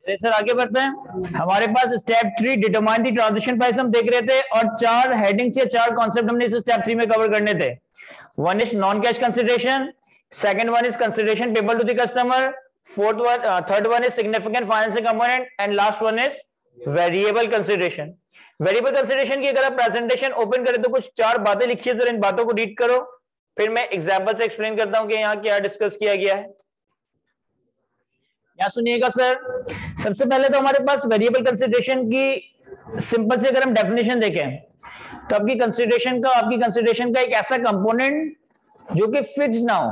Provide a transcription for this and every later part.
चलिए सर आगे बढ़ते हैं। हमारे पास step 3 determine the transition price हम देख रहे थे और 4 हेडिंग्स या 4 कॉन्सेप्ट हमने इस स्टेप 3 में कवर करने थे। One is non cash consideration, second one is consideration payable to the customer, third one is significant financing component and last one is variable consideration. Variable consideration की अगर आप presentation open करें तो कुछ 4 बातें लिखी है, जरा इन बातों को रीड करो, फिर मैं एग्जांपल से एक्सप्लेन करता हूं कि यहाँ क्या डिस्कस किया गया है। क्या सुनिएगा सर, सबसे पहले तो हमारे पास वेरिएबल कंसिडरेशन की सिंपल से अगर हम डेफिनेशन देखें तो आपकी कंसिडरेशन का एक ऐसा कंपोनेंट जो कि फिक्स ना हो,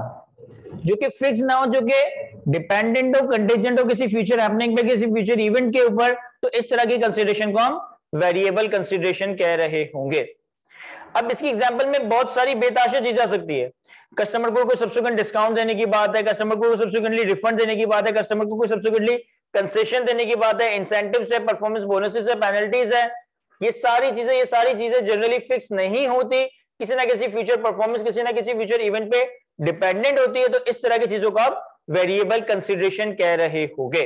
जो कि डिपेंडेंट हो, कंटीजेंट हो किसी फ्यूचर हैपनिंग पे, किसी फ्यूचर इवेंट के ऊपर, तो इस तरह की कंसिडरेशन को हम वेरिएबल कंसिडरेशन कह रहे होंगे। अब इसकी एग्जांपल में बहुत सारी बेताशा चीजें आ सकती है। कस्टमर को कोई सब्सिक्वेंट डिस्काउंट देने की बात है, कस्टमर को सब्सिक्वेंटली रिफंड देने की बात है, कस्टमर को कोई सब्सिक्वेंटली कंसेशन देने की बात है, इंसेंटिव्स है, परफॉर्मेंस बोनसेस है, पेनल्टीज है। ये सारी चीजें जनरली फिक्स नहीं होती, किसी ना किसी फ्यूचर परफॉर्मेंस, किसी ना किसी फ्यूचर इवेंट पे डिपेंडेंट होती है। तो इस तरह की चीजों को आप वेरिएबल कंसिडरेशन कह रहे होंगे।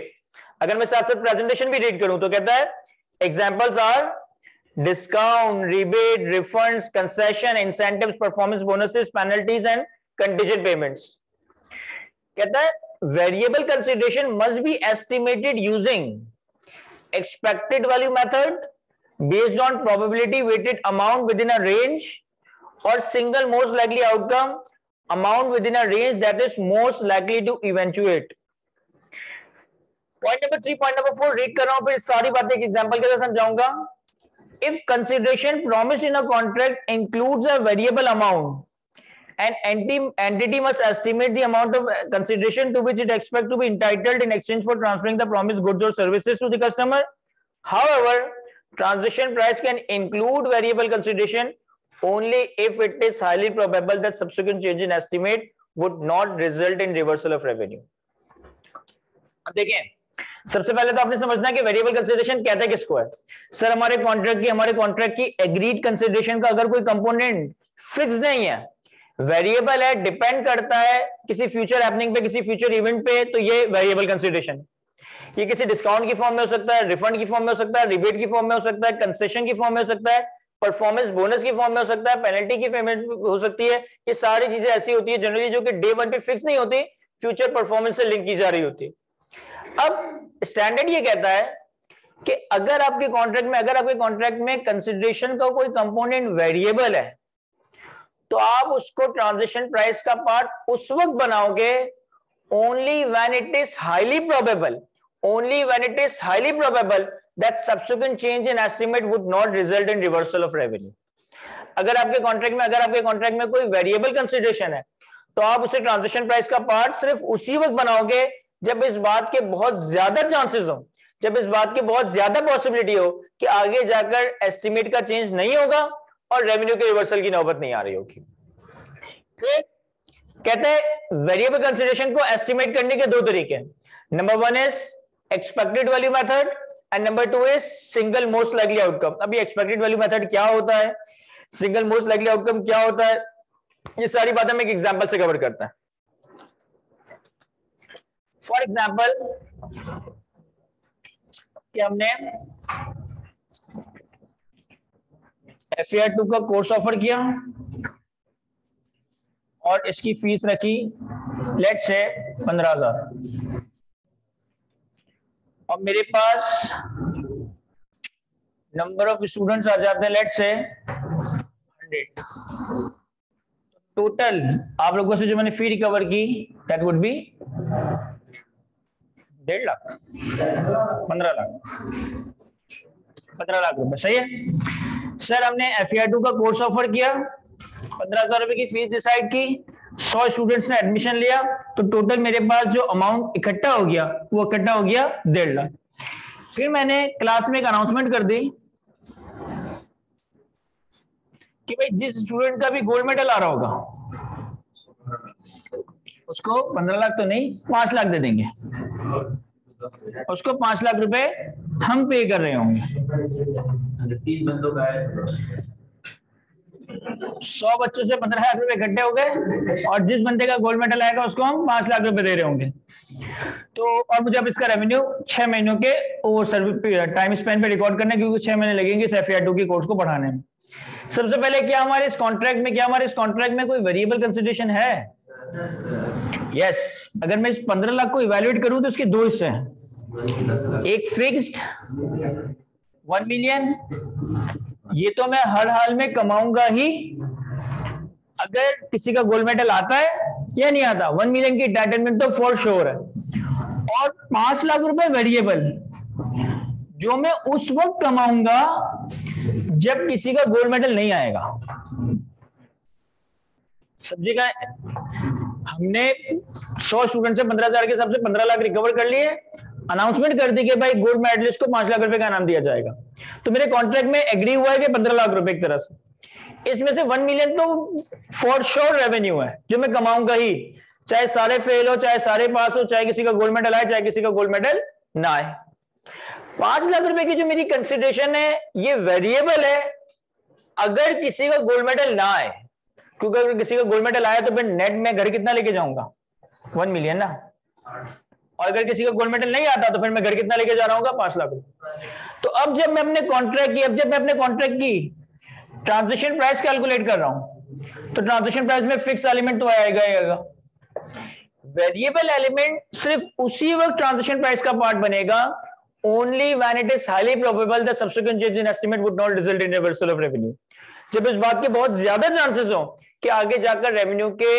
अगर मैं साथ साथ प्रेजेंटेशन भी रीड करूं तो कहता है examples are discount, rebate, refunds, concession, incentives, performance bonuses, penalties and contingent payments. कहता है variable consideration must be estimated using expected value method based on probability weighted amount within a range or single most likely outcome amount within a range that is most likely to eventuate. Point number 3, point number 4 read कर रहा हूं, फिर सारी बातें एक example के साथ समझाऊंगा। If consideration promised in a contract includes a variable amount, an entity must estimate the amount of consideration to which it expects to be entitled in exchange for transferring the promised goods or services to the customer. However, transaction price can include variable consideration only if it is highly probable that subsequent change in estimate would not result in reversal of revenue. अब देखें, सबसे पहले तो आपने समझना है कि variable consideration कहते हैं किसको है। सर हमारे कॉन्ट्रैक्ट की एग्रीड कंसिडरेशन का अगर कोई कंपोनेंट फिक्स नहीं है, वेरिएबल है, डिपेंड करता है किसी फ्यूचर हैपनिंग पे, किसी फ्यूचर इवेंट पे, तो ये वेरिएबल कंसिडरेशन, ये किसी डिस्काउंट की फॉर्म में हो सकता है, रिफंड की फॉर्म में हो सकता है, रिबेट की फॉर्म में हो सकता है, कंसेशन की फॉर्म में हो सकता है, परफॉर्मेंस बोनस की फॉर्म में हो सकता है, पेनल्टी की पेमेंट हो सकती है। ये सारी चीजें ऐसी होती है जनरली जो कि डे वन पे फिक्स नहीं होती, फ्यूचर परफॉर्मेंस से लिंक की जा रही होती। अब स्टैंडर्ड ये कहता है कि अगर आपके कॉन्ट्रैक्ट में कंसिडरेशन का कोई कंपोनेंट वेरिएबल है तो आप उसको ट्रांजिशन प्राइस का पार्ट उस वक्त बनाओगे only when it is highly probable that subsequent change in estimate would not result in reversal of revenue. अगर आपके कॉन्ट्रैक्ट में कोई वेरिएबल कंसिडरेशन है तो आप उसे ट्रांजिशन प्राइस का पार्ट सिर्फ उसी वक्त बनाओगे जब इस बात के बहुत ज्यादा चांसेस हो, जब इस बात की बहुत ज्यादा पॉसिबिलिटी हो कि आगे जाकर एस्टिमेट का चेंज नहीं होगा और रेवेन्यू के रिवर्सल की नौबत नहीं आ रही होगी। कहते हैं वेरिएबल कंसिडरेशन को एस्टिमेट करने के 2 तरीके हैं। Number 1 is expected value method and number 2 is single most likely outcome. अभी एक्सपेक्टेड वैल्यू मेथड क्या होता है, सिंगल मोस्ट लाइकली आउटकम क्या होता है, ये सारी बातें मैं एक एग्जांपल से कवर करता है। फॉर एग्जाम्पल कि हमने FAR 2 का कोर्स ऑफर किया और इसकी फीस रखी लेट्स से 15,000 और मेरे पास नंबर ऑफ स्टूडेंट्स आ जाते हैं लेट्स से 100। टोटल आप लोगों से जो मैंने फी रिकवर की that would be 1.5 lakh 15 lakh रुपए। सही है सर, हमने FAR 2 का कोर्स ऑफर किया, 15,000 रुपए की फीस डिसाइड की, 100 स्टूडेंट्स ने एडमिशन लिया, तो टोटल मेरे पास जो अमाउंट इकट्ठा हो गया वो इकट्ठा हो गया 1.5 लाख। फिर मैंने क्लास में एक अनाउंसमेंट कर दी कि भाई जिस स्टूडेंट का भी गोल्ड मेडल आ रहा होगा उसको 15 लाख तो नहीं 5 लाख दे देंगे, उसको 5 लाख रुपए हम पे कर रहे होंगे। 3 बंदों का है, 100 बच्चों से 15 लाख रुपए इकट्ठे हो गए और जिस बंदे का गोल्ड मेडल आएगा उसको हम 5 लाख रुपए दे रहे होंगे। तो और मुझे अब इसका रेवेन्यू 6 महीनों के ओवर टाइम स्पेन पे रिकॉर्ड करना है, क्योंकि 6 महीने लगेंगे इस FAR2 की कोर्स को पढ़ाने में। सबसे पहले क्या हमारे इस कॉन्ट्रैक्ट में कोई वेरिएबल कंसिडरेशन है? यस। अगर मैं इस 15 लाख को इवैल्यूएट करूं तो इसके दो हिस्से हैं, एक फिक्स्ड 1 मिलियन, ये तो मैं हर हाल में कमाऊंगा ही, अगर किसी का गोल्ड मेडल आता है या नहीं आता, 1 मिलियन की एंटाइटलमेंट तो फॉर श्योर है। और 5 लाख रुपए वेरिएबल, जो मैं उस वक्त कमाऊंगा जब किसी का गोल्ड मेडल नहीं आएगा। समझिएगा, हमने 100 स्टूडेंट से 15,000 के हिसाब से 15 लाख रिकवर कर लिए, अनाउंसमेंट कर दी कि भाई गोल्ड मेडलिस्ट को 5 लाख रुपए का इनाम दिया जाएगा। तो मेरे कॉन्ट्रैक्ट में एग्री हुआ है कि 15 लाख रुपए एक तरह से, इसमें से 1 मिलियन तो फॉर श्योर रेवेन्यू है जो मैं कमाऊंगा ही, चाहे सारे फेल हो, चाहे सारे पास हो, चाहे किसी का गोल्ड मेडल आए, चाहे किसी का गोल्ड मेडल ना आए। 5 लाख रुपए की जो मेरी कंसिडरेशन है ये वेरिएबल है अगर किसी का गोल्ड मेडल ना आए, क्योंकि अगर किसी का गोल्ड मेडल आया तो फिर नेट में घर कितना लेके जाऊंगा? 1 मिलियन ना। और अगर किसी का गोल्ड मेडल नहीं आता तो फिर मैं घर कितना लेके जा रहा हूँ? 5 लाख रुपए। तो अब जब मैं अपने कॉन्ट्रैक्ट की ट्रांजिशन प्राइस कैलकुलेट कर रहा हूं तो ट्रांजिशन प्राइस में फिक्स एलिमेंट तो आएगा, वेरिएबल एलिमेंट सिर्फ उसी वक्त ट्रांजिशन प्राइस का पार्ट बनेगा only when it is highly probable that subsequent change in estimate would not result in reversal of revenue. जब इस बात के बहुत ज्यादा चांसेस हो कि आगे जाकर रेवेन्यू के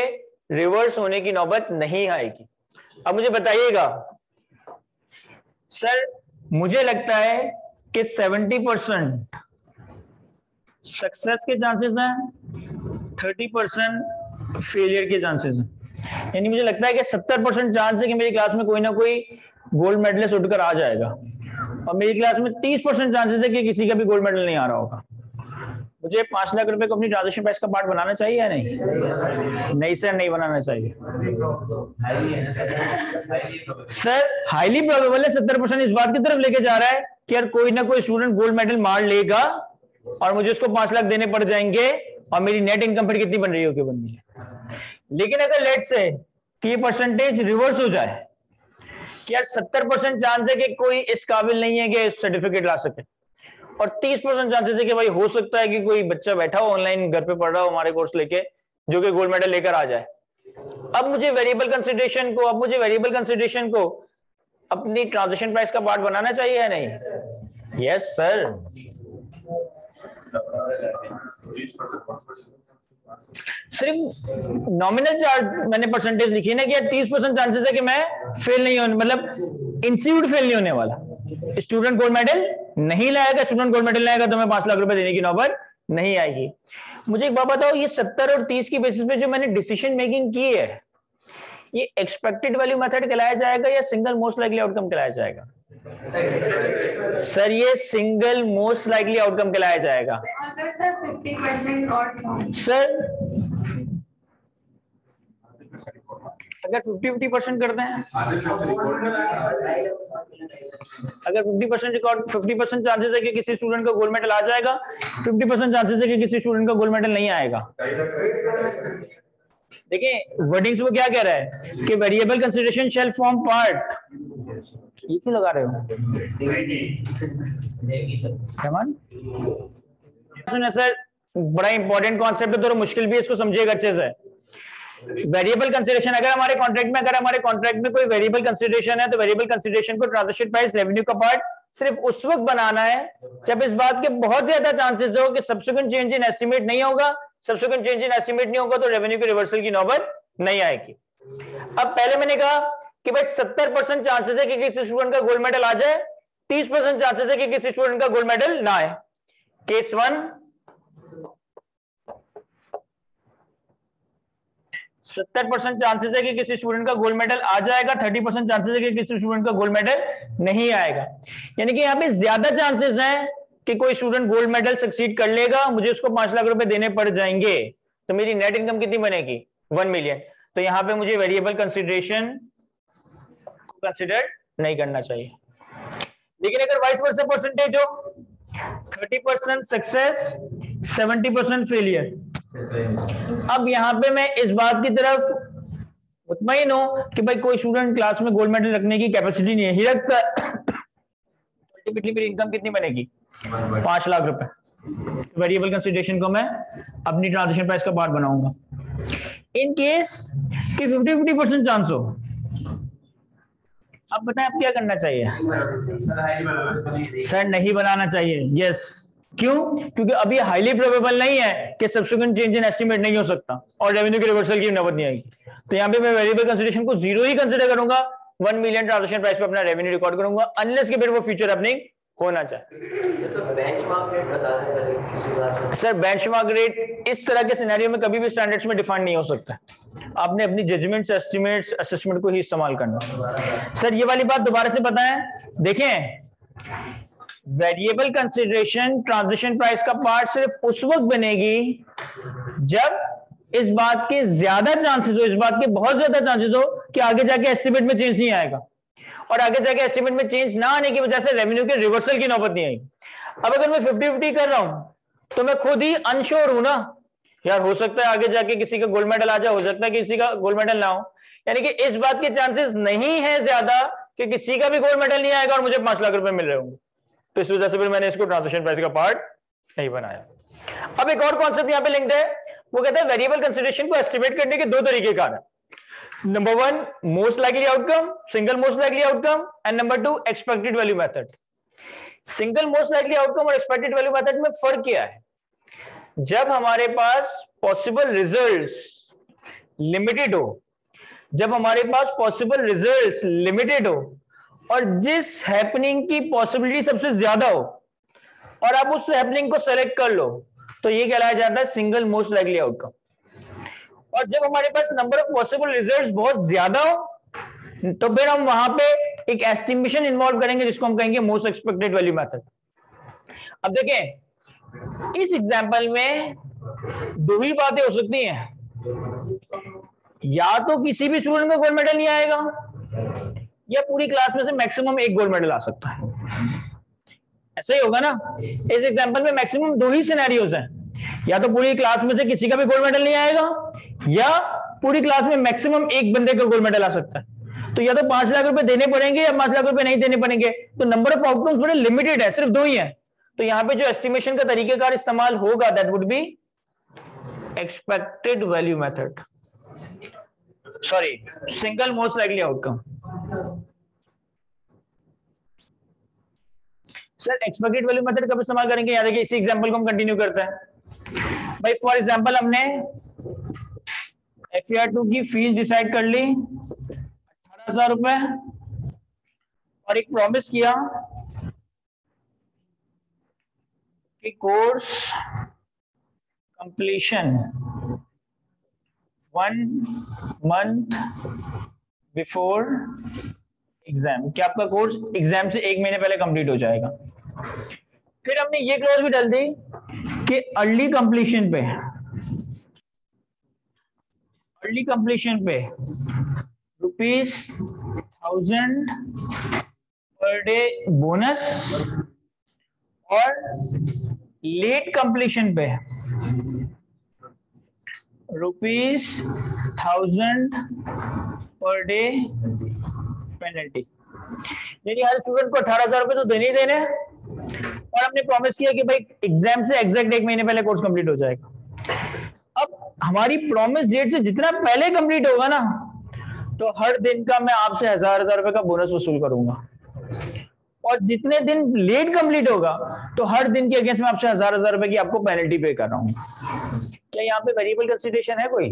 रिवर्स होने की नौबत नहीं आएगी। अब मुझे बताइएगा सर, मुझे लगता है कि 70% सक्सेस के चांसेस हैं, 30% फेलियर के चांसेस हैं। यानी मुझे लगता है कि 70% चांस है कि मेरी क्लास में कोई ना कोई गोल्ड मेडलिस्ट उठकर आ जाएगा, और मेरी क्लास में 30% चांसेस है कि किसी का भी गोल्ड मेडल नहीं आ रहा होगा। मुझे 5 लाख रुपए को अपनी ट्रांजेक्शन प्राइस का पार्ट बनाना चाहिए या नहीं? नहीं सर, नहीं बनाना चाहिए। सर हाईली प्रोबेबल है, 70% इस बात की तरफ लेके जा रहा है कि यार कोई ना कोई स्टूडेंट गोल्ड मेडल मार लेगा और मुझे उसको 5 लाख देने पड़ जाएंगे, और मेरी नेट इनकम फिर कितनी बन रही होगी? 1 मिलियन। लेकिन अगर लेट से कि ये परसेंटेज रिवर्स हो जाए कि यार 70% चांस है कि कोई इस काबिल नहीं है कि सर्टिफिकेट ला सके, और 30% चांसेस है कि भाई हो सकता है कि कोई बच्चा बैठा हो ऑनलाइन घर पे पढ़ रहा हो हमारे कोर्स लेके जो कि गोल्ड मेडल लेकर आ जाए। अब मुझे वेरिएबल कंसिडरेशन को अपनी ट्रांजिशन प्राइस का पार्ट बनाना चाहिए या नहीं? Yes sir. सिर्फ नॉमिनल चार्ज मैंने परसेंटेज लिखी ना कि 30% चांसेस है कि मैं फेल नहीं होने, मतलब इंस्टीट्यूट फेल नहीं होने वाला। स्टूडेंट गोल्ड मेडल नहीं लाएगा, तो मैं 5 लाख रुपए देने की नौबत नहीं आएगी। मुझे एक बात बताओ, ये 70 और 30 की बेसिस पे जो मैंने डिसीजन मेकिंग की है, ये एक्सपेक्टेड वैल्यू मेथड कहलाया जाएगा या सिंगल मोस्ट लाइकली आउटकम कहलाया जाएगा? सर ये सिंगल मोस्ट लाइकली आउटकम कहलाया जाएगा। सर अगर 50% करते हैं, अगर 50% चांसेस है कि किसी स्टूडेंट का गोल्ड मेडल आ जाएगा, 50% चांसेस है कि किसी स्टूडेंट का गोल्ड मेडल नहीं आएगा। देखिए वर्डिंग्स वो क्या कह रहा है कि वेरिएबल कंसीडरेशन शैल फॉर्म पार्ट, ये क्यों लगा रहे हो? सर बड़ा इंपॉर्टेंट कॉन्सेप्ट है, थोड़ा मुश्किल भी है, इसको समझिएगा अच्छे से। वेरिएबल कंसीडरेशन, अगर हमारे कॉन्ट्रैक्ट में कोई वेरिएबल कंसीडरेशन है तो वेरिएबल कंसीडरेशन को ट्रांजिशन प्राइस रेवेन्यू का पार्ट सिर्फ उस वक्त बनाना है जब इस बात के बहुत ज्यादा चांसेस हो कि सब्सिक्वेंट चेंज इन एस्टिमेट नहीं होगा। सब्सिक्वेंट चेंज इन एस्टिमेट नहीं होगा तो रेवेन्यू के रिवर्सल की नौबत नहीं आएगी। अब पहले मैंने कहा कि भाई 70% चांसेस है कि किसी स्टूडेंट का गोल्ड मेडल आ जाए, 30% चांसेस है कि किसी स्टूडेंट का गोल्ड मेडल ना आए। केस 1 70% चांसेस है कि किसी स्टूडेंट का गोल्ड मेडल आ जाएगा, 30% चांसेस है कि किसी स्टूडेंट का गोल्ड मेडल नहीं आएगा। यानी कि यहाँ पे ज्यादा चांसेस हैं कि कोई स्टूडेंट गोल्ड मेडल सक्सीड कर लेगा, मुझे उसको 5 लाख रुपए देने पड़ जाएंगे, तो मेरी नेट इनकम कितनी बनेगी? 1 मिलियन। तो यहाँ पे मुझे वेरिएबल कंसीडरेशन को कंसिडर नहीं करना चाहिए। लेकिन अगर वाइस वर्सा परसेंटेज हो 30% सक्सेस 70% फेलियर, अब यहां पे मैं इस बात की तरफ मुतमईन हो कि भाई कोई स्टूडेंट क्लास में गोल्ड मेडल रखने की कैपेसिटी नहीं है, ही रखता है, अल्टीमेटली मेरी इनकम कितनी बनेगी? 5 लाख रुपए। वेरिएबल कंसिडरेशन को मैं अपनी ट्रांजेक्शन प्राइस का पार्ट बनाऊंगा। इन केस कि 50-50% चांस हो, अब बताएं अब क्या करना चाहिए? सर नहीं बनाना चाहिए। यस, क्यों? क्योंकि अभी हाईली प्रोबेबल नहीं है कि सब्सिक्वेंट चेंज इन एस्टिमेट नहीं हो सकता और रेवेन्यू के रिवर्सल की नौबत नहीं आएगी। तो यहाँ पे मैं वेरिएबल कंसिडरेशन को 0 ही कंसिडर करूंगा, 1 मिलियन ट्रांजेक्शन प्राइस पे अपना रेवेन्यू रिकॉर्ड करूंगा, अनलेस के फिर वो फ्यूचर अपनी होना चाहिए। तो बेंचमार्क रेट बता दें सर बेंचमार्क रेट इस तरह के सिनेरियो में कभी भी स्टैंडर्ड्स में डिफाइन नहीं हो सकता। आपने अपनी जजमेंट्स, एस्टिमेट्स, असेसमेंट को ही इस्तेमाल करना। सर ये वाली बात दोबारा से बताएं। देखें, वेरिएबल कंसिडरेशन ट्रांजिशन प्राइस का पार्ट सिर्फ उस वक्त बनेगी जब इस बात के ज्यादा चांसेस हो, इस बात के बहुत ज्यादा चांसेस हो कि आगे जाके एस्टिमेट में चेंज नहीं आएगा, और आगे जाके एस्टिमेट में चेंज ना आने की वजह से रेवेन्यू के रिवर्सल की नौबत नहीं आएगी। अब अगर मैं 50-50 कर रहा हूं तो मैं खुद ही अनश्योर हूं ना यार, हो सकता है आगे जाके किसी का गोल्ड मेडल आ जाए, हो सकता है किसी का गोल्ड मेडल ना हो, यानी कि इस बात के चांसेस नहीं है ज्यादा कि किसी का भी गोल्ड मेडल नहीं आएगा और मुझे 5 लाख रुपए मिल रहे होंगे। तो इस वजह से फिर मैंने इसको ट्रांजेक्शन प्राइस का पार्ट नहीं बनाया। अब एक और कॉन्सेप्ट यहां पे लिंक्ड है, वो कहता है वेरिएबल कंसिडरेशन को एस्टिमेट करने के 2 तरीके कार है। Number 1 most likely outcome, single most likely outcome, and number 2 expected value method. Single most likely outcome और एक्सपेक्टेड वैल्यू मेथड में फर्क क्या है? जब हमारे पास पॉसिबल रिजल्ट्स लिमिटेड हो, जब हमारे पास पॉसिबल रिजल्ट्स लिमिटेड हो और जिस हैपनिंग की पॉसिबिलिटी सबसे ज्यादा हो और आप उस हैपनिंग को सेलेक्ट कर लो, तो ये कहलाया जाता है सिंगल मोस्ट लाइकली आउटकम। और जब हमारे पास नंबर ऑफ पॉसिबल रिजल्ट्स बहुत ज्यादा हो तो फिर हम वहां पे एक एस्टिमेशन इन्वॉल्व करेंगे जिसको हम कहेंगे मोस्ट एक्सपेक्टेड वैल्यू मेथड। अब देखें, इस एग्जांपल में 2 ही बातें हो सकती हैं, या तो किसी भी स्टूडेंट को गोल्ड मेडल नहीं आएगा, या पूरी क्लास में से मैक्सिमम 1 गोल्ड मेडल आ सकता है। ऐसा ही होगा ना? इस एग्जांपल में मैक्सिमम 2 ही सिनेरियोज हैं, या तो पूरी क्लास में से किसी का भी गोल्ड मेडल नहीं आएगा, या पूरी क्लास में मैक्सिमम 1 बंदे का गोल्ड मेडल आ सकता है। तो या तो 5 लाख रुपए देने पड़ेंगे या 5 लाख रुपए नहीं देने पड़ेंगे। तो नंबर ऑफ आउटकम्स बड़े लिमिटेड है, सिर्फ 2 ही है। तो यहां पे जो एस्टिमेशन का तरीकेकार इस्तेमाल होगा that would be expected value method, sorry single most likely outcome. Sir expected value method कब इस्तेमाल करेंगे? याद है कि इसी एग्जांपल को हम कंटिन्यू करते हैं। भाई फॉर एग्जांपल हमने FER2 की फीस डिसाइड कर ली 18,000 रुपए और एक प्रॉमिस किया कि course completion 1 month before exam, कि आपका कोर्स एग्जाम से 1 महीने पहले कंप्लीट हो जाएगा। फिर हमने ये क्लॉज भी डाल दी कि अर्ली कंप्लीशन पे ₹1000 पर डे बोनस और लेट कंप्लीशन पे ₹1000 पर डे पेनल्टी। यानी हर स्टूडेंट को 18,000 रुपए तो देने ही देने, और हमने प्रॉमिस किया कि भाई एग्जाम से एग्जैक्ट 1 महीने पहले कोर्स कंप्लीट हो जाएगा। अब हमारी प्रॉमिस डेट से जितना पहले कंप्लीट होगा ना, तो हर दिन का मैं आपसे 1000 रुपए का बोनस वसूल करूंगा, और जितने दिन लेट कंप्लीट होगा तो हर दिन के अगेंस्ट में आपसे 1000 रुपए की आपको पेनल्टी पे कर रहा हूं। क्या यहाँ पे वेरिएबल कंसिडरेशन है कोई?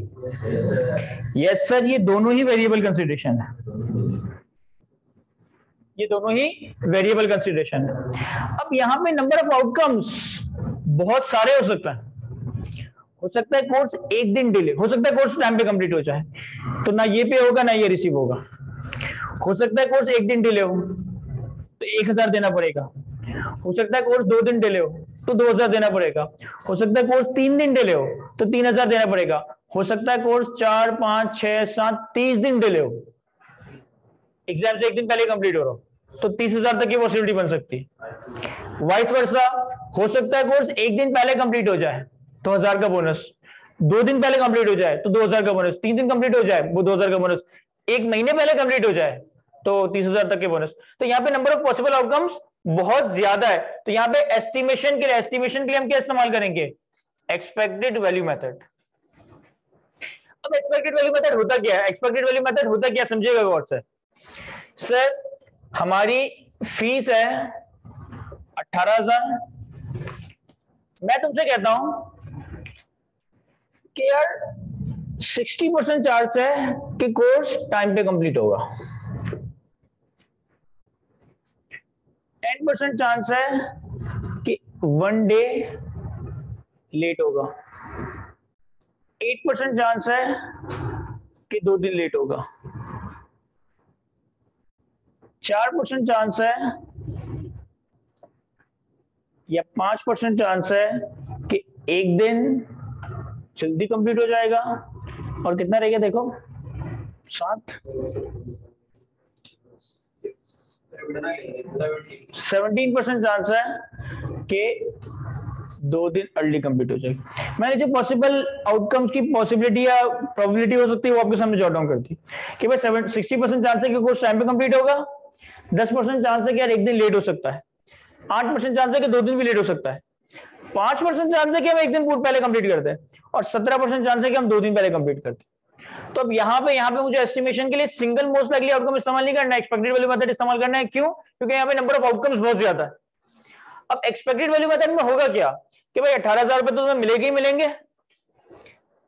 यस सर, ये दोनों ही वेरिएबल कंसिडरेशन है, ये दोनों ही वेरिएबल कंसिडरेशन है। अब यहाँ पे नंबर ऑफ आउटकम्स बहुत सारे हो सकता है। हो सकता है कोर्स 1 दिन डिले, हो सकता है कोर्स टाइम पे कंप्लीट हो जाए तो ना ये पे होगा ना ये रिसीव होगा। हो सकता है कोर्स 1 दिन डिले हो तो 1000 देना पड़ेगा। हो सकता है कोर्स 2 दिन डिले हो तो 2000 देना पड़ेगा। हो सकता है कोर्स 3 दिन डिले हो तो 3000 देना पड़ेगा। हो सकता है कोर्स 4, 5, 6, 7, 30 दिन डिले हो, एग्जाम से 1 दिन पहले कंप्लीट हो रहा हो, तो 30,000 तक की पॉसिबिलिटी बन सकती है। वाइस वर्सा, हो सकता है कोर्स 1 दिन पहले कंप्लीट हो जाए तो 1000 का बोनस, 2 दिन पहले कंप्लीट हो जाए तो 2000 का बोनस, 3 दिन कंप्लीट हो जाए वो 2000 का बोनस, 1 महीने पहले कंप्लीट हो जाए तो 30,000 तक के बोनस। तो यहाँ पे नंबर ऑफ पॉसिबल आउटकम्स बहुत ज्यादा है। तो यहाँ पे एस्टिमेशन के लिए हम क्या इस्तेमाल करेंगे? Expected value method. अब एक्सपेक्टेड वैल्यू मेथड होता क्या है? एक्सपेक्टेड वैल्यू मेथड होता क्या, समझिएगा गौर से। सर हमारी फीस है 18,000, मैं तुमसे कहता हूं कि यार 60% चांस है कि कोर्स टाइम पे कंप्लीट होगा, 10% चांस है कि 1 डे लेट होगा, 8% चांस है कि 2 दिन लेट होगा, 4% चांस है या 5% चांस है कि 1 दिन जल्दी कंप्लीट हो जाएगा, और कितना रहेगा देखो 7, 17% चांस है कि 2 दिन अर्ली कंप्लीट हो जाएगा। मैंने जो पॉसिबल आउटकम्स की पॉसिबिलिटी या प्रोबेबिलिटी हो सकती है वो आपके सामने जॉट डाउन कर दी कि भाई 60% चांस है कि कोर्स टाइम पे कंप्लीट होगा, 10% चांस है कि यार 1 दिन लेट हो सकता है, 8% चांस है कि 2 दिन भी लेट हो सकता है, 5% चांस है कि हम 1 दिन पहले कंप्लीट करते हैं, और 17% चांस है कि हम 2 दिन पहले कंप्लीट करते हैं। तो अब यहाँ पे मुझे एस्टिमेशन के लिए सिंगल मोस्ट लाइकली आउटकम इस्तेमाल नहीं करना है, एक्सपेक्टेड वैल्यू मेथड इस्तेमाल करना है। क्यों? क्योंकि यहाँ पे नंबर ऑफ आउटकम्स बहुत ज्यादा है। अब एक्सपेक्टेड वैल्यू मेथड में होगा क्या कि भाई 18,000 रुपए तो तुम्हें मिलेंगे ही मिलेंगे।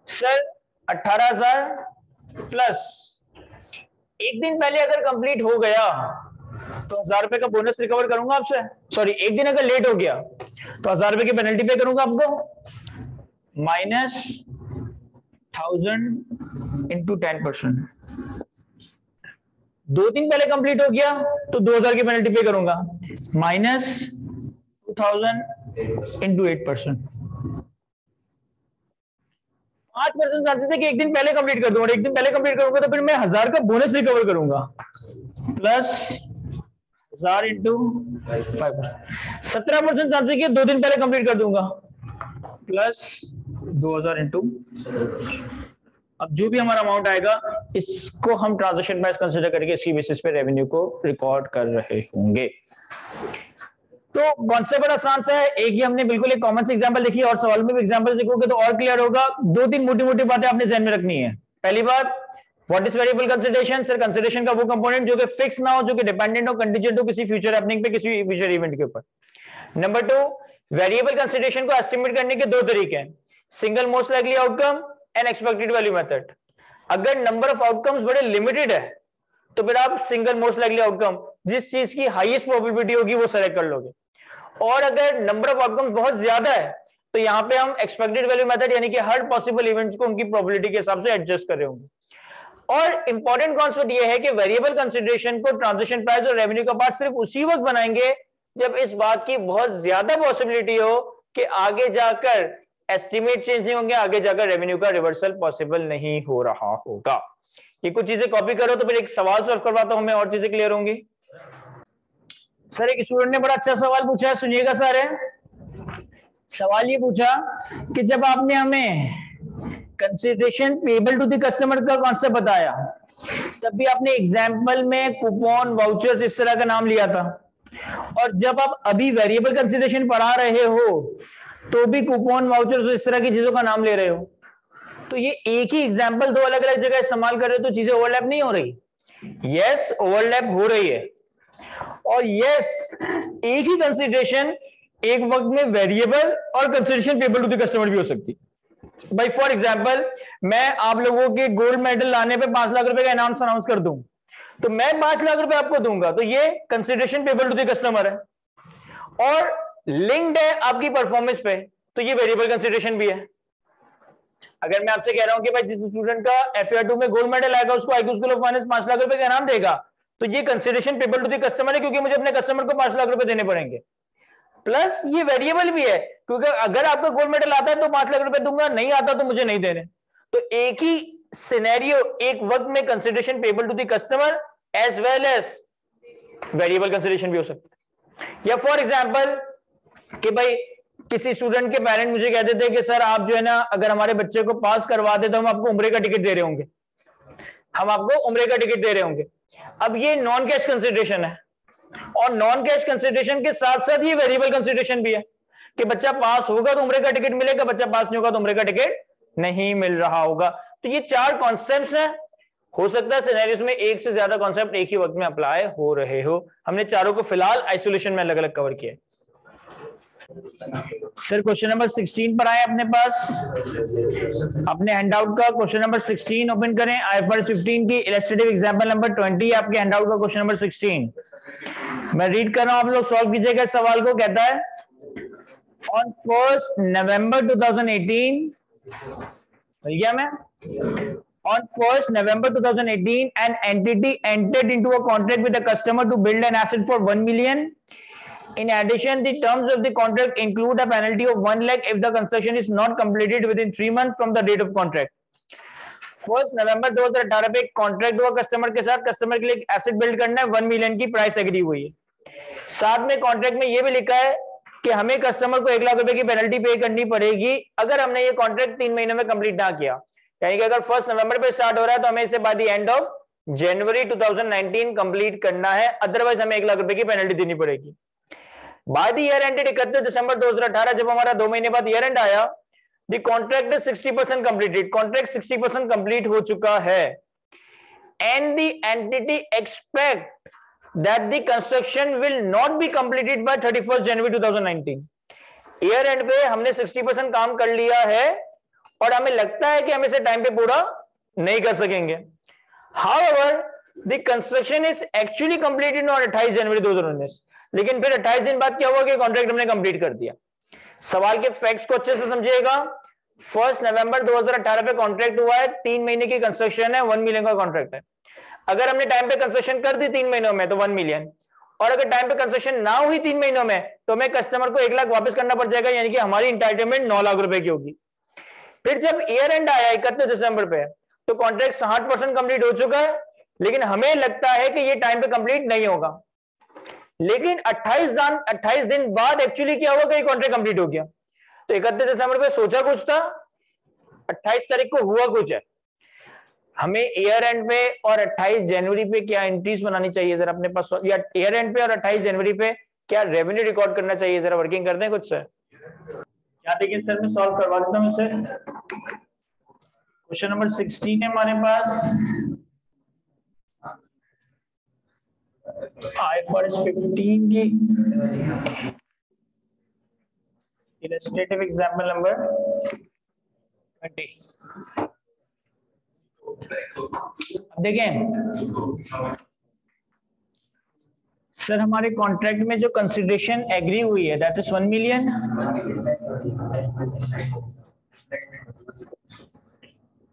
सर 18,000 प्लस 1 दिन पहले अगर कंप्लीट हो गया तो 1,000 रुपए का बोनस रिकवर करूंगा आपसे, सॉरी 1 दिन अगर लेट हो गया तो 1,000 रुपए की पेनल्टी पे करूंगा आपको, माइनस 1,000 इंटू 10%। 2 दिन पहले कंप्लीट हो गया तो 2,000 की पेनल्टी पे करूंगा, माइनस 2,000 इंटू 8%। 5% चांसेस है कि 1 दिन पहले कंप्लीट कर दूंगा, और 1 दिन पहले कंप्लीट करूंगा तो फिर मैं 1,000 का बोनस रिकवर करूंगा, प्लस 1,000 इंटू 5%। 17% चांसेस है कि 2 दिन पहले कंप्लीट कर दूंगा, प्लस 2,000 इंटू। अब जो भी हमारा अमाउंट आएगा इसको हम ट्रांजैक्शन प्राइस कंसीडर करके इसकी बेसिस पे रेवेन्यू को रिकॉर्ड कर रहे होंगे। तो कॉन्सेप्ट बड़ा आसान सा है, एक ही हमने बिल्कुल एक कॉमन सी एग्जांपल देखी, और सवाल में भी एग्जांपल देखोगे तो और क्लियर होगा। 2-3 मोटी-मोटी बातें आपने ध्यान में रखनी है। पहली बात, what is variable consideration? Sir consideration का वो कंपोनेंट जो कि फिक्स ना हो, जो कि डिपेंडेंट हो, कंटीजेंट हो किसी फ्यूचर हैपनिंग पे, किसी फ्यूचर इवेंट के ऊपर। नंबर 2, वेरिएबल कंसीडरेशन को एस्टिमेट करने के 2 तरीके हैं, single most likely outcome and expected value method. अगर नंबर ऑफ आउटकम्स बड़े लिमिटेड है तो फिर आप सिंगल मोस्ट लाइकली आउटकम, जिस चीज की हाईएस्ट प्रोबेबिलिटी होगी वो सेलेक्ट कर लोगे, और अगर नंबर ऑफ आउटकम्स बहुत ज्यादा है तो यहां पे हम एक्सपेक्टेड वैल्यू मेथड यानी कि हर पॉसिबल इवेंट्स को उनकी प्रोबेबिलिटी के हिसाब से एडजस्ट कर रहे होंगे। और इंपॉर्टेंट कॉन्सेप्ट ये है कि वेरिएबल कंसीडरेशन को ट्रांजैक्शन प्राइस और रेवेन्यू का पार्ट सिर्फ उसी वक्त बनाएंगे जब इस बात की बहुत ज्यादा पॉसिबिलिटी हो कि आगे जाकर एस्टिमेट चेंज नहीं होंगे, आगे जाकर रेवेन्यू का रिवर्सल पॉसिबल नहीं हो रहा होगा। ये कुछ चीजें कॉपी करो तो फिर एक सवाल सॉल्व करवाता हूं मैं, और चीजें क्लियर होंगी। सर एक स्टूडेंट ने बड़ा अच्छा सवाल पूछा है, सुनिएगा सर। सवाल ये पूछा कि जब आपने हमें consideration payable to the customer का कॉन्सेप्ट बताया तब भी आपने एग्जाम्पल में कूपन, वाउचर्स इस तरह का नाम लिया था, और जब आप अभी वेरिएबल कंसीडरेशन पढ़ा रहे हो तो भी कूपन, वाउचर्स इस तरह की चीजों का नाम ले रहे हो। तो ये एक ही एग्जाम्पल 2 अलग अलग जगह इस्तेमाल कर रहे हो तो चीजें ओवरलैप नहीं हो रही? यस ओवरलैप हो रही है, और यस एक ही कंसीडरेशन एक वक्त में वेरिएबल और consideration payable to the customer भी हो सकती है। भाई फॉर एग्जांपल मैं आप लोगों के गोल्ड मेडल लाने पे 5 लाख रुपए का इनाम अनाउंस कर दूं तो मैं 5 लाख रुपए आपको दूंगा, तो ये consideration payable to the customer है, और लिंक्ड है आपकी परफॉर्मेंस पे, तो ये वेरिएबल कंसीडरेशन भी है। अगर मैं आपसे कह रहा हूं कि भाई जिस स्टूडेंट का FAR2 में गोल्ड मेडल आएगा उसको IQ school of finance 5 lakh रुपए का इनाम देगा, तो ये consideration payable to the customer है क्योंकि मुझे अपने कस्टमर को 5 लाख रुपए देने पड़ेंगे। प्लस ये वेरिएबल भी है क्योंकि अगर आपका गोल्ड मेडल आता है तो 5 लाख रुपए दूंगा, नहीं आता तो मुझे नहीं देने। तो एक ही सिनेरियो एक वक्त में consideration payable to the customer as well as variable consideration भी हो सकता है। या फॉर एग्जांपल कि भाई किसी स्टूडेंट के पेरेंट मुझे कहते थे कि सर आप जो है ना अगर हमारे बच्चे को पास करवा दे तो हम आपको उम्रे का टिकट दे रहे होंगे, हम आपको उम्रे का टिकट दे रहे होंगे। अब ये नॉन कैश कंसिडरेशन है, और नॉन कैश कंसिडरेशन के साथ साथ ये वेरिएबल कंसिडरेशन भी है कि बच्चा पास होगा तो उम्रे का टिकट मिलेगा, बच्चा पास नहीं होगा तो उम्रे का टिकट नहीं मिल रहा होगा। तो ये 4 कॉन्सेप्ट्स हैं। हो सकता है सिनेरियोस में एक से ज्यादा कॉन्सेप्ट एक ही वक्त में अप्लाई हो रहे हो। हमने चारों को फिलहाल आइसोलेशन में अलग अलग कवर किया। सर क्वेश्चन नंबर 16 पर आए अपने पास, अपने हैंडआउट का क्वेश्चन नंबर 16 ओपन करें। IFRS 15 की इलस्ट्रेटिव एग्जांपल नंबर 20 आपके हैंडआउट का क्वेश्चन नंबर 16 मैं रीड कर रहा हूं, आप लोग सॉल्व कीजिएगा। सवाल को कहता है ऑन 1st November 2018, मिल गया मैं, on 1st November 2018 an entity entered into a contract with a customer to build an asset for 1 million. In addition, the terms of the contract include a penalty of 1 lakh if the construction is not completed within 3 months from the date of contract. 1st November 2018 पे contract हुआ customer के साथ, customer के लिए asset build करना है, 1 million की price agree हुई है। साथ में कॉन्ट्रैक्ट में ये भी लिखा है कि हमें कस्टमर को 1 लाख रुपए की पेनल्टी पे करनी पड़ेगी अगर हमने ये कॉन्ट्रैक्ट 3 महीनों में कंप्लीट ना किया। यानी कि अगर 1 नवंबर पे स्टार्ट हो रहा है तो हमें इसे by the end of January 2019 complete करना है, अदरवाइज हमें 1 लाख रुपए की पेनल्टी देनी पड़ेगी। बाय द ईयर एंडेड 31 दिसंबर 2018, जब हमारा 2 महीने बाद ईयर एंड आया, the contract is 60% completed, contract 60% complete हो चुका है, and the entity expect that the construction will not be completed by 31 January 2019। Year end पे हमने 60% काम कर लिया है और हमें लगता है कि हम इसे टाइम पे पूरा नहीं कर सकेंगे। However, the construction is actually completed on 28 जनवरी 2019, लेकिन फिर 28 दिन बाद क्या हुआ कि कॉन्ट्रैक्ट हमने कंप्लीट कर दिया। सवाल के फैक्ट्स को अच्छे से समझिएगा। 1 नवंबर 2018 पे कॉन्ट्रैक्ट हुआ है, 3 महीने की कंस्ट्रक्शन है, 1 मिलियन का कॉन्ट्रैक्ट है। अगर हमने टाइम पे कंस्ट्रक्शन कर दी 3 महीनों में तो 1 मिलियन, और अगर टाइम पे कंस्ट्रक्शन ना हुई 3 महीनों में तो हमें कस्टमर को 1 लाख वापस करना पड़ जाएगा, यानी कि हमारी इंटाइटलमेंट 9 लाख रुपए की होगी। फिर जब ईयर एंड आया 31 दिसंबर पे तो कॉन्ट्रैक्ट 60% कंप्लीट हो चुका है, लेकिन हमें लगता है कि ये टाइम पे कंप्लीट नहीं होगा। लेकिन 28 दिन बाद एक्चुअली क्या हुआ कि कॉन्ट्रैक्ट कंप्लीट हो गया। तो 31 दिसंबर पे सोचा कुछ था, 28 तारीख को हुआ कुछ है। हमें ईयर एंड पे और 28 जनवरी पे क्या एंट्रीज बनानी चाहिए जरा अपने पास, या ईयर एंड पे और 28 जनवरी पे क्या रेवेन्यू रिकॉर्ड करना चाहिए, जरा वर्किंग करते हैं कुछ सर। क्या देखिए सर मैं सॉल्व करवा देता हूं इसे। क्वेश्चन नंबर 16 है हमारे पास, IFRS 15 की इलस्ट्रेटिव एग्जांपल नंबर 20। अब देखें सर, हमारे कॉन्ट्रैक्ट में जो कंसिडरेशन एग्री हुई है दैट इज 1 मिलियन।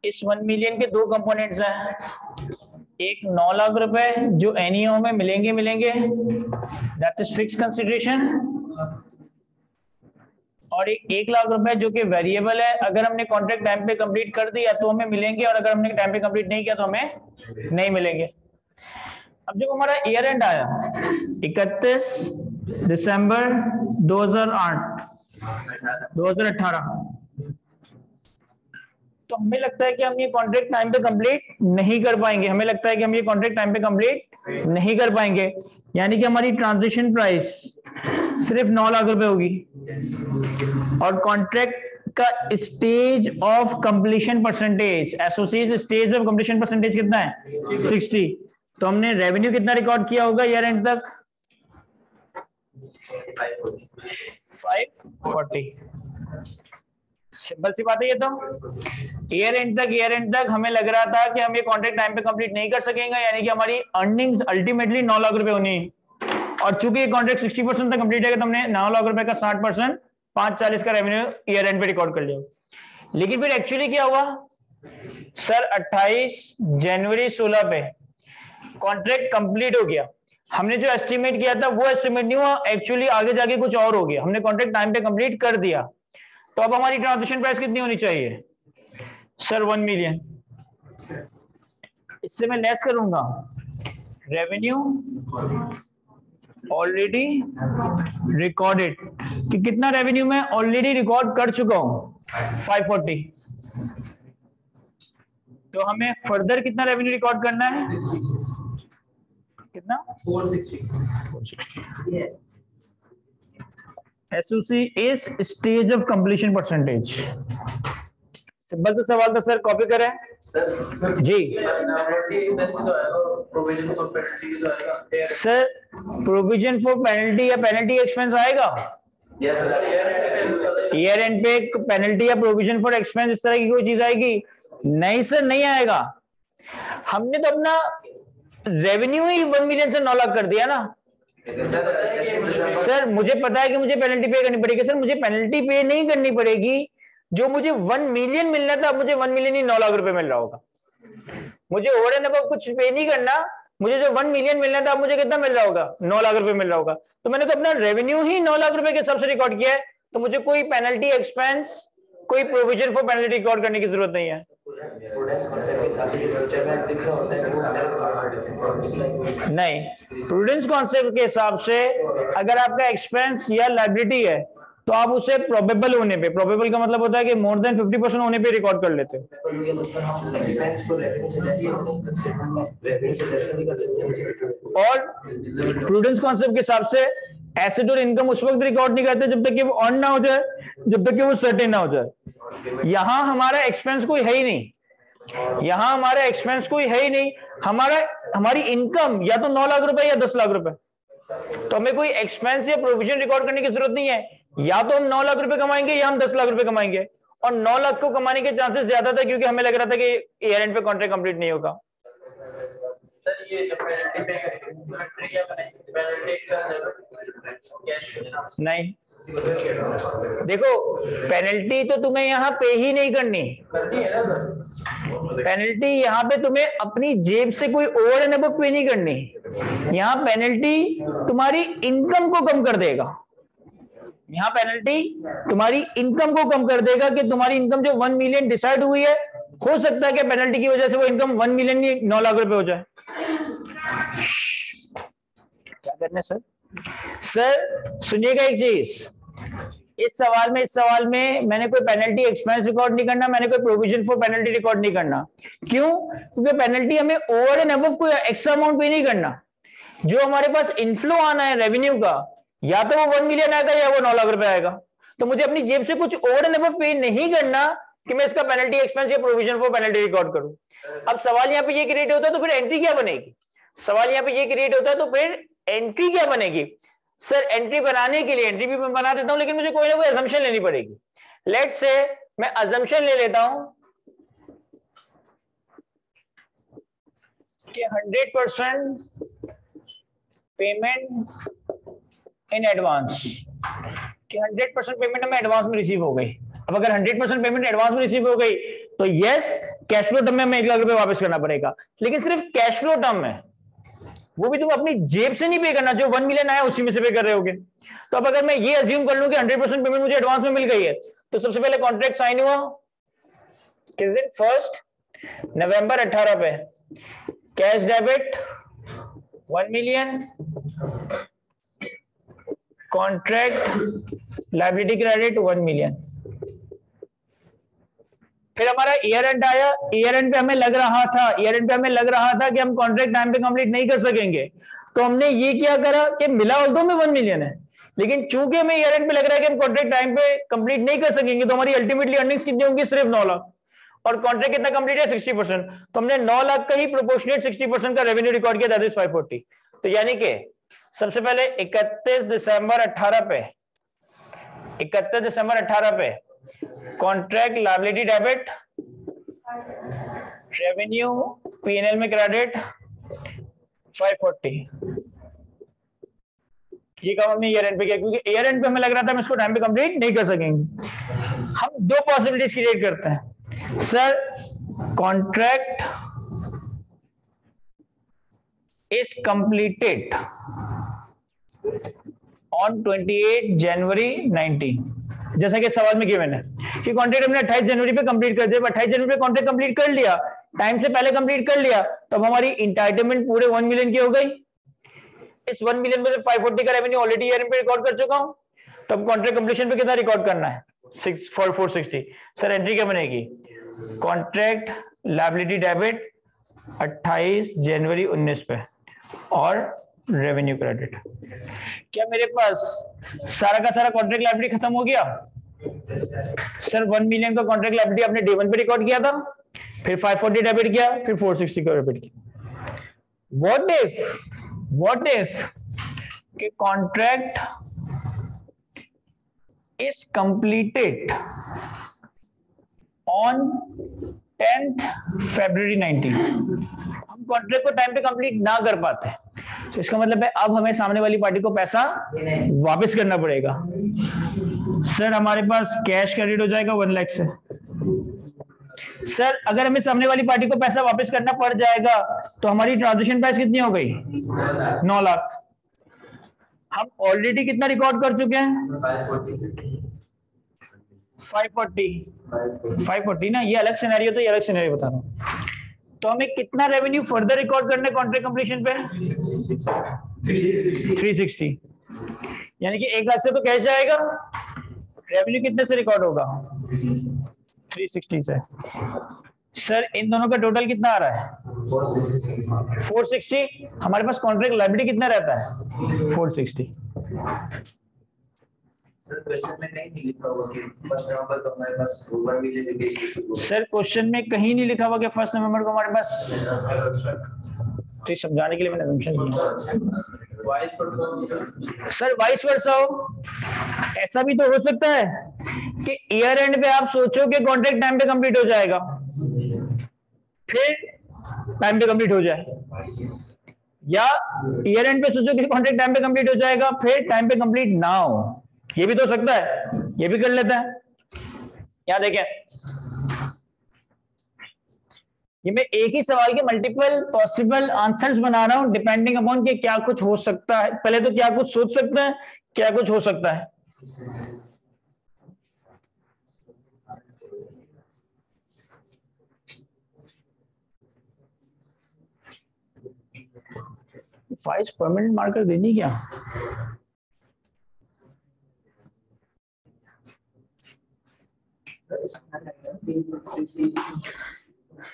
इस 1 मिलियन के 2 कंपोनेंट्स हैं, एक 9 लाख रुपए जो एनईओ में मिलेंगे दैट इज फिक्स कंसिडरेशन, और एक 1 लाख रुपए जो कि वेरिएबल है। अगर हमने कॉन्ट्रैक्ट टाइम पे कंप्लीट कर दिया तो हमें मिलेंगे, और अगर हमने टाइम पे कंप्लीट नहीं किया तो हमें नहीं मिलेंगे। अब जब हमारा ईयर एंड आया 31 दिसंबर 2018, तो हमें लगता है कि हम ये कॉन्ट्रैक्ट टाइम पे कंप्लीट नहीं कर पाएंगे, नहीं कर पाएंगे, यानी कि हमारी ट्रांजिशन प्राइस सिर्फ 9 लाख रुपए होगी, और कॉन्ट्रैक्ट का stage of completion percentage, associate stage of completion percentage कितना है 60। तो हमने रेवेन्यू कितना रिकॉर्ड किया होगा ईयर एंड तक 540। सिंपल सी बात है ये। तो ईयर एंड तक हमें लग रहा था कि हम ये कॉन्ट्रैक्ट टाइम पे कंप्लीट नहीं कर सकेंगे, यानी कि हमारी अर्निंग्स अल्टीमेटली 9 लाख रुपए होनी, और चूंकि ये कॉन्ट्रैक्ट 60% तक कंप्लीट है तो हमने 9 लाख रुपए का 60% 540 का रेवेन्यू ईयर एंड पे रिकॉर्ड कर लिया। लेकिन फिर एक्चुअली क्या हुआ सर, 28 जनवरी 16 पे कॉन्ट्रैक्ट कंप्लीट हो गया। हमने जो एस्टिमेट किया था वो एस्टिमेट नहीं हुआ, एक्चुअली आगे जाके कुछ और हो गया। हमने कॉन्ट्रैक्ट टाइम पे कंप्लीट कर दिया, तो अब हमारी ट्रांजैक्शन प्राइस कितनी होनी चाहिए सर 1 मिलियन। इससे मैं लेस करूंगा रेवेन्यू ऑलरेडी रिकॉर्डेड, कि कितना रेवेन्यू मैं ऑलरेडी रिकॉर्ड कर चुका हूं 540, तो हमें फर्दर कितना रेवेन्यू रिकॉर्ड करना है, कितना 460। SOC is stage of completion percentage. Simple सा सवाल था सर, कॉपी करें जी। सर प्रोविजन फॉर पेनल्टी या पेनल्टी एक्सपेंस आएगा ईयर एंड पे, पेनल्टी या प्रोविजन फॉर एक्सपेंस इस तरह की कोई चीज आएगी? नहीं सर, नहीं आएगा। हमने तो अपना रेवेन्यू ही 1 मिलियन से 9 लाख कर दिया ना। सर मुझे पता है कि मुझे पेनल्टी पे करनी पड़ेगी। सर मुझे पेनल्टी पे नहीं करनी पड़ेगी, जो मुझे 1 मिलियन मिलना था मुझे 1 मिलियन ही 9 लाख रुपए मिल रहा होगा। मुझे ओवर एंड अबव कुछ पे नहीं करना, मुझे जो 1 मिलियन मिलना था मुझे कितना मिल रहा होगा, 9 लाख रुपए मिल रहा होगा। तो मैंने तो अपना रेवेन्यू ही 9 लाख रुपए के हिसाब से रिकॉर्ड किया है, तो मुझे कोई पेनल्टी एक्सपेंस, कोई प्रोविजन फॉर पेनल्टी रिकॉर्ड करने की जरूरत नहीं है। नहीं, प्रूडेंस कॉन्सेप्ट के हिसाब से अगर आपका एक्सपेंस या लायबिलिटी है तो आप उसे प्रोबेबल होने पे, प्रोबेबल का मतलब होता है कि मोर देन 50% होने पे रिकॉर्ड कर लेते हो। और प्रूडेंस कॉन्सेप्ट के हिसाब से एसेट और इनकम उस वक्त रिकॉर्ड नहीं करते जब तक कि वो ऑन ना हो जाए, जब तक कि वो सर्टेन ना हो जाए। यहां हमारा एक्सपेंस कोई है ही नहीं, यहां हमारा एक्सपेंस कोई है ही नहीं। हमारी इनकम या तो 9 लाख रुपए या 10 लाख रुपए, तो हमें कोई एक्सपेंस या प्रोविजन रिकॉर्ड करने की जरूरत नहीं है। या तो हम 9 लाख रुपए कमाएंगे या हम 10 लाख रुपए कमाएंगे, और 9 लाख को कमाने के चांसेस ज्यादा था क्योंकि हमें लग रहा था कि ईयर एंड पे कॉन्ट्रैक्ट कंप्लीट नहीं होगा। सर ये जो पेनल्टी पे करेंगे क्या बनाएंगे, पेनल्टी का कैश नहीं, देखो पेनल्टी तो तुम्हें यहाँ पे ही नहीं करनी है ना। पेनल्टी यहाँ पे तुम्हें अपनी जेब से कोई ओवर एंड अबव पे नहीं करनी। यहाँ पेनल्टी तुम्हारी इनकम को कम कर देगा। यहाँ पेनल्टी तुम्हारी इनकम को कम कर देगा कि तुम्हारी इनकम जो 1 मिलियन डिसाइड हुई है, हो सकता है कि पेनल्टी की वजह से वो इनकम 1 मिलियन नहीं 9 लाख रुपए हो जाए। क्या करना सर? सर सुनिएगा एक चीज, इस सवाल में मैंने कोई पेनल्टी एक्सपेंस रिकॉर्ड नहीं करना, मैंने कोई प्रोविजन फॉर पेनल्टी रिकॉर्ड नहीं करना। क्यों? क्योंकि पेनल्टी हमें ओवर एंड अबव कोई एक्स्ट्रा अमाउंट पे नहीं करना। जो हमारे पास इनफ्लो आना है रेवेन्यू का, या तो वो 1 मिलियन आएगा या वो 9 लाख रुपए आएगा। तो मुझे अपनी जेब से कुछ ओवर एंड अबव पे नहीं करना कि मैं इसका पेनल्टी एक्सपेंस या प्रोविजन फॉर पेनल्टी रिकॉर्ड करूं। अब सवाल यहाँ पे ये क्रिएट होता है, तो फिर एंट्री क्या बनेगी? सवाल यहाँ पे ये क्रिएट होता है, तो फिर एंट्री क्या बनेगी? सर एंट्री बनाने के लिए एंट्री भी मैं बना देता हूं, लेकिन मुझे कोई ना कोई अजम्पशन लेनी पड़ेगी। लेट्स से मैं अजम्पशन ले लेता हूं कि 100% पेमेंट इन एडवांस, कि 100% पेमेंट हमें एडवांस में रिसीव हो गई। अब अगर 100% पेमेंट एडवांस में रिसीव हो गई तो यस, कैश फ्लो टर्म में हमें 1 लाख रुपए वापस करना पड़ेगा, लेकिन सिर्फ कैश फ्लो टर्म में, वो भी तुम अपनी जेब से नहीं पे करना। जो 1 मिलियन आया उसी में से पे कर रहे होगे। तो अब अगर मैं ये अज्यूम कर लूं कि 100% पेमेंट मुझे एडवांस में मिल गई है, तो सबसे पहले कॉन्ट्रैक्ट साइन हुआ किस दिन? 1 नवंबर 18 पे। Cash debit 1 million, contract liability credit 1 million. फिर हमारा ईयर एंड आया। ईयर एंड पे हमें लग रहा था कि हम कॉन्ट्रैक्ट टाइम पे कंप्लीट नहीं कर सकेंगे, तो हमने ये क्या करा कि मिला ऑल्दो में 1 मिलियन है, लेकिन चूंकि हमें ईयर एंड पे लग रहा है कि हम कॉन्ट्रैक्ट टाइम पे कंप्लीट नहीं कर सकेंगे, तो हमारी अल्टीमेटली अर्निंग्स कितनी होंगी? सिर्फ 9 लाख। और कॉन्ट्रैक्ट कितना कंप्लीट है? 60%। तो हमने 9 लाख का ही प्रोपोर्शनेट 60% का रेवेन्यू रिकॉर्ड किया, दैट इज 540। तो यानी कि सबसे पहले 31 दिसंबर 18 पे contract liability debit, revenue PNL में क्रेडिट 540। ये काम हमने ईयर एंड पे किया, क्योंकि ईयर एंड पे हमें लग रहा था हम इसको टाइम पे कंप्लीट नहीं कर सकेंगे। हम 2 पॉसिबिलिटीज क्रिएट करते हैं। Sir contract is completed on 28 जनवरी 19, जैसा कि सवाल में गिवन है कि कॉन्ट्रैक्ट हमने 28 जनवरी पे कंप्लीट कर दिया। 28 जनवरी पे कॉन्ट्रैक्ट कंप्लीट कर लिया, टाइम से पहले कंप्लीट कर लिया, तो अब हमारी इंटाइटलमेंट पूरे 1 मिलियन की हो गई। इस 1 मिलियन में से 540 का रेवेन्यू ऑलरेडी ईयर पे रिकॉर्ड कर चुका हूं, तो अब कॉन्ट्रैक्ट कंप्लीशन पे कितना रिकॉर्ड करना है 460। सर एंट्री क्या बनेगी, कॉन्ट्रैक्ट लायबिलिटी डेबिट 28 जनवरी 19 पे और रेवेन्यू क्रेडिट। क्या मेरे पास सारा का सारा कॉन्ट्रैक्ट लायबिलिटी खत्म हो गया? सर 1 मिलियन का कॉन्ट्रैक्ट लायबिलिटी आपने डे 1 पे रिकॉर्ड किया था, फिर 540 डेबिट किया, फिर 460 का डेबिट किया। व्हाट इफ कि contract is completed on 10th February 19, हम कॉन्ट्रैक्ट को टाइम पे कंप्लीट ना कर पाते, तो इसका मतलब है अब हमें सामने वाली पार्टी को पैसा वापस करना पड़ेगा। सर हमारे पास कैश क्रेडिट हो जाएगा 1 लाख से। सर अगर हमें सामने वाली पार्टी को पैसा वापस करना पड़ जाएगा तो हमारी ट्रांजैक्शन प्राइस कितनी हो गई 9 लाख। हम ऑलरेडी कितना रिकॉर्ड कर चुके हैं 540 ना, ये अलग सिनेरियो, तो ये अलग सिनेरियो बता रहा हूं। तो हमें कितना रेवेन्यू फर्दर रिकॉर्ड करना है कॉन्ट्रैक्ट कंप्लीशन पे 360, यानी कि 1 लाख से तो कैश जाएगा, रेवेन्यू कितने से रिकॉर्ड होगा 360 से। सर इन दोनों का टोटल कितना आ रहा है 460। हमारे पास कॉन्ट्रैक्ट लायबिलिटी कितना रहता है 460। सर क्वेश्चन में कहीं नहीं लिखा हुआ कि 1 नवंबर को हमारे पास 1 मिलियन। सर क्वेश्चन में कहीं नहीं लिखा हुआ कि 1 नवंबर को हमारे पास, तो समझाने के लिए मैंने असम्पशन किया। सर वाइस वर्सा हो, ऐसा भी तो हो सकता है कि ईयर एंड पे आप सोचो कि कॉन्ट्रैक्ट टाइम पे कंप्लीट हो जाएगा, फिर टाइम पे कंप्लीट हो जाए, या ईयर एंड पे सोचो कि कॉन्ट्रैक्ट टाइम पे कंप्लीट हो जाएगा, फिर टाइम पे कंप्लीट ना हो, ये भी तो हो सकता है, ये भी कर लेता है। यहां देखें, ये मैं एक ही सवाल के मल्टीपल पॉसिबल आंसर्स बना रहा हूं डिपेंडिंग अपॉन कि क्या कुछ हो सकता है। पहले तो क्या कुछ सोच सकता है, क्या कुछ हो सकता है। फाइल्स परमानेंट मार्कर देनी क्या?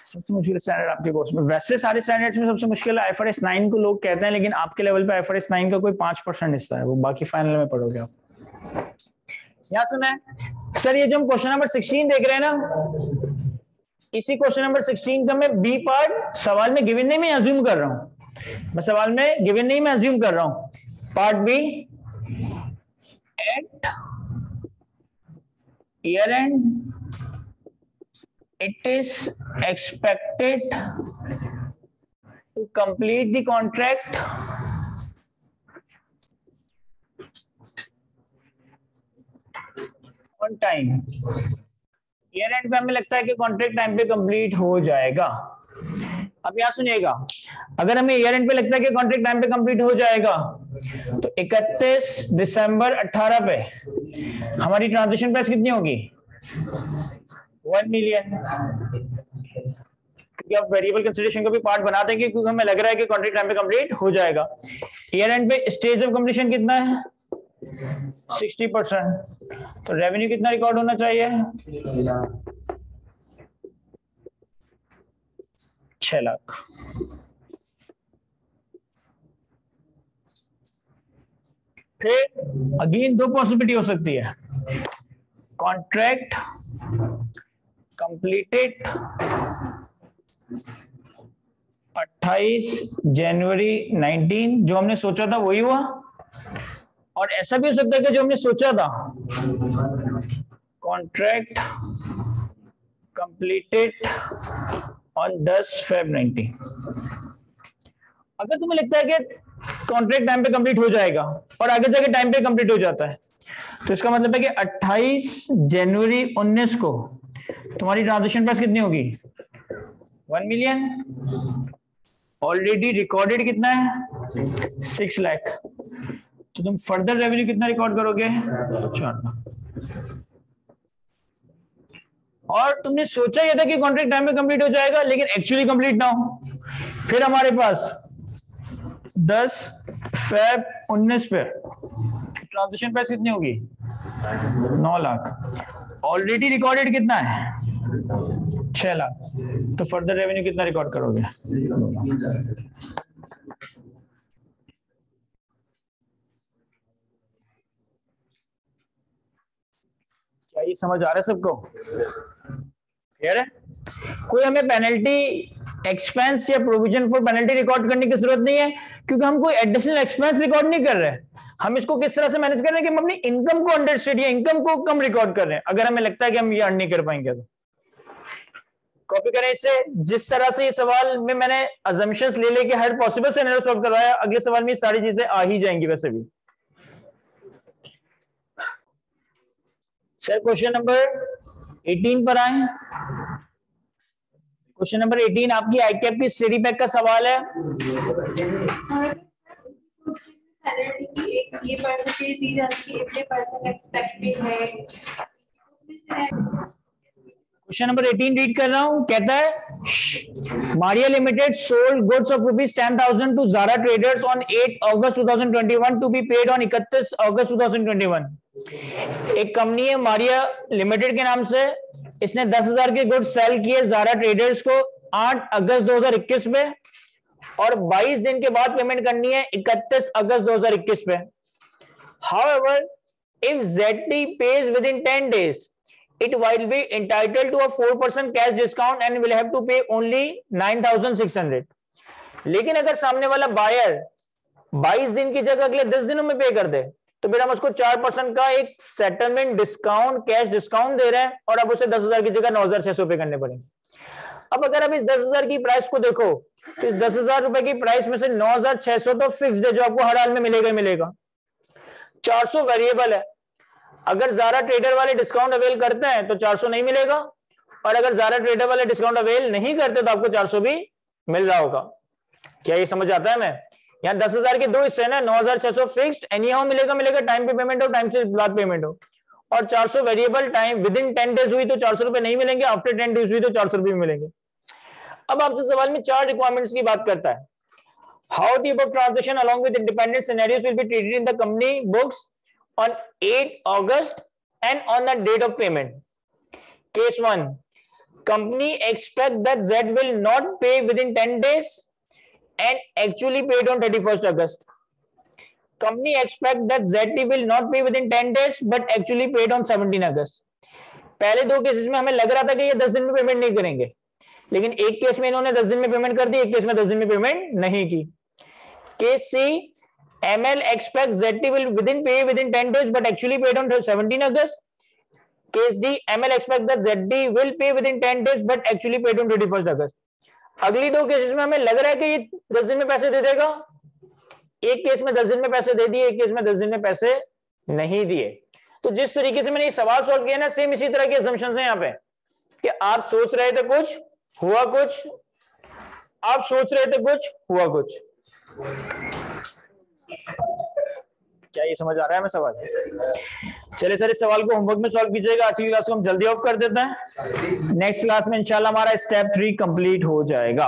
सबसे मुश्किल स्टैंडर्ड आपके कोर्स में, वैसे सारे स्टैंडर्ड्स में सबसे मुश्किल है IFRS 9 को लोग कहते हैं, लेकिन आपके लेवल पे IFRS 9 का कोई 5% हिस्सा है, वो बाकी फाइनल में पढ़ोगे आप। यहाँ सुना है सर, ये जो हम क्वेश्चन नंबर 16 देख रहे हैं ना, इसी क्वेश्चन नंबर 16 का मैं बी पार्ट सवाल में गिवन नहीं, मैं अज्यूम कर रहा हूँ, मैं सवाल में गिवन नहीं, मैं अज्यूम कर रहा हूँ। Part b, at year end it is expected to complete the contract on time। Year end पे हमें लगता है कि कॉन्ट्रैक्ट टाइम पे कंप्लीट हो जाएगा। अब यहां सुनिएगा, अगर हमें ईयर एंड पे लगता है कि कॉन्ट्रैक्ट टाइम पे कंप्लीट हो जाएगा, तो 31 दिसंबर 18 पे हमारी ट्रांजैक्शन प्राइस कितनी होगी 1 मिलियन। क्योंकि आप वेरिएबल कंसीडरेशन का भी पार्ट बना देंगे, क्योंकि हमें लग रहा है कि कॉन्ट्रैक्ट टाइम पे कंप्लीट हो जाएगा। ईयर एंड पे स्टेज ऑफ कंप्लीशन कितना है 60%, तो रेवेन्यू कितना रिकॉर्ड होना चाहिए 6 लाख। फिर अगेन दो पॉसिबिलिटी हो सकती है, कॉन्ट्रैक्ट कंप्लीटेड 28 जनवरी 19, जो हमने सोचा था वही हुआ, और ऐसा भी हो सकता है कि जो हमने सोचा था कॉन्ट्रैक्ट कंप्लीटेड ऑन 10 फेब 19। अगर तुम्हें लगता है कि कॉन्ट्रैक्ट टाइम पे कंप्लीट हो जाएगा और आगे जाके टाइम पे कंप्लीट हो जाता है, तो इसका मतलब है कि 28 जनवरी 19 को तुम्हारी ट्रांजैक्शन प्राइस कितनी होगी 1 मिलियन। ऑलरेडी रिकॉर्डेड कितना है 6 लाख, तो तुम फर्दर रेवेन्यू कितना रिकॉर्ड करोगे 4 लाख। और तुमने सोचा यह था कि कॉन्ट्रैक्ट टाइम में कंप्लीट हो जाएगा, लेकिन एक्चुअली कंप्लीट ना हो, फिर हमारे पास 10 फेब 19 पे ट्रांजेक्शन प्राइस कितनी होगी 9 लाख। ऑलरेडी रिकॉर्डेड कितना है 6 लाख। तो फर्दर रेवेन्यू कितना रिकॉर्ड करोगे? क्या ये समझ आ रहा है सबको? क्लियर है? कोई हमें पेनल्टी एक्सपेंस या प्रोविजन फॉर पेनल्टी रिकॉर्ड करने की जरूरत नहीं है, क्योंकि हम कोई एडिशनल एक्सपेंस रिकॉर्ड नहीं कर रहे हैं। हम इसको किस तरह से मैनेज कर रहे हैं कि हम अपनी इनकम को अंडरस्टेड या इनकम को कम रिकॉर्ड कर रहे हैं, अगर हमें लगता है कि हम ये अर्न नहीं कर पाएंगे तो। कॉपी करें इसे। जिस तरह से ये सवाल में मैंने अजम्पशंस ले लेके हर पॉसिबल सिनेरियो सॉल्व करवाया, अगले सवाल में ये सारी चीजें आ ही जाएंगी वैसे भी। सर क्वेश्चन नंबर 18 पर आए। क्वेश्चन नंबर 18 आपकी आईकैप की स्टडी पैक का सवाल है। ये परसेंटेज दी जाती है, इतने परसेंट एक्सपेक्टेड है। क्वेश्चन नंबर 18 रीड कर रहा हूं। कहता है Maria limited sold goods of ₹10,000 to Zara traders on 8 August 2021 to be paid on 31 August 2021। एक कंपनी है मारिया लिमिटेड के नाम से, इसने 10,000 के गुड्स सेल किए ज़ारा ट्रेडर्स को 8 अगस्त 2021 में, और 22 दिन के बाद पेमेंट करनी है 31 अगस्त 2021 पे। However, if ZT pays within 10 days, it will be entitled to a 4% cash discount and will have to pay only 9,600। लेकिन अगर सामने वाला बायर 22 दिन की जगह अगले 10 दिनों में पे कर दे, तो फिर हम उसको 4% का एक सेटलमेंट डिस्काउंट, कैश डिस्काउंट दे रहे हैं, और अब उसे 10,000 की जगह 9,600 पे करने पड़ेंगे। अब अगर आप इस 10,000 की प्राइस को देखो, तो इस 10,000 रुपए की प्राइस में से 9,600 तो फिक्स्ड है, जो आपको हर हाल में मिलेगा ही मिलेगा। 400 वेरिएबल है। अगर ज़ारा ट्रेडर वाले डिस्काउंट अवेल करते हैं तो 400 नहीं मिलेगा, और अगर ज़ारा ट्रेडर वाले डिस्काउंट अवेल नहीं करते तो आपको 400 भी मिल रहा होगा। क्या ये समझ आता है? मैं यहाँ 10,000 के दो हिस्से हैं ना, 9,600 फिक्स्ड एनी हाउ मिलेगा, टाइम पे पेमेंट हो, टाइम से बाद पेमेंट हो, और 400 variable. Time with in 10 days हुई तो 400 रुपए नहीं मिलेंगे, आफ्टर 10 डेज हुई तो 400 रुपए मिलेंगे। अब आपसे सवाल में 4 रिक्वायरमेंट्स की बात करता है। How the above transaction along with independent scenarios will be treated in the company books on 8 August and on the date of payment. Case 1, company expect that Z will not pay within 10 days and actually paid on 31st August. Company expect that ZT will not pay within 10 days but actually paid on 17 August. पहले दो cases में हमें लग रहा था कि ये 10 दिन में पेमेंट नहीं करेंगे, लेकिन एक केस में इन्होंने 10 दिन में पेमेंट कर दी, एक केस में 10 दिन में पेमेंट नहीं की। Case C, ML expects ZT will pay within 10 days but actually paid on 17 August. Case D, ML expects that ZT will pay within 10 days but actually paid on 31st August. अगली दो cases में हमें लग रहा है कि ये 10 दिन में पैसे दे देगा। एक केस में 10 दिन में पैसे दे दिए, एक केस में 10 दिन में पैसे नहीं दिए। तो जिस तरीके से मैंने ये सवाल सॉल्व किया ना, सेम इसी तरह के असम्पशंस हैं यहाँ पे, कि आप सोच रहे थे कुछ, हुआ कुछ, आप सोच रहे थे कुछ, हुआ कुछ। क्या ये समझ आ रहा है हमें सवाल? चलिए सर, इस सवाल को होमवर्क में सॉल्व कीजिएगा। आज की क्लास को हम जल्दी ऑफ कर देते हैं। नेक्स्ट क्लास में इंशाल्लाह हमारा स्टेप 3 कंप्लीट हो जाएगा।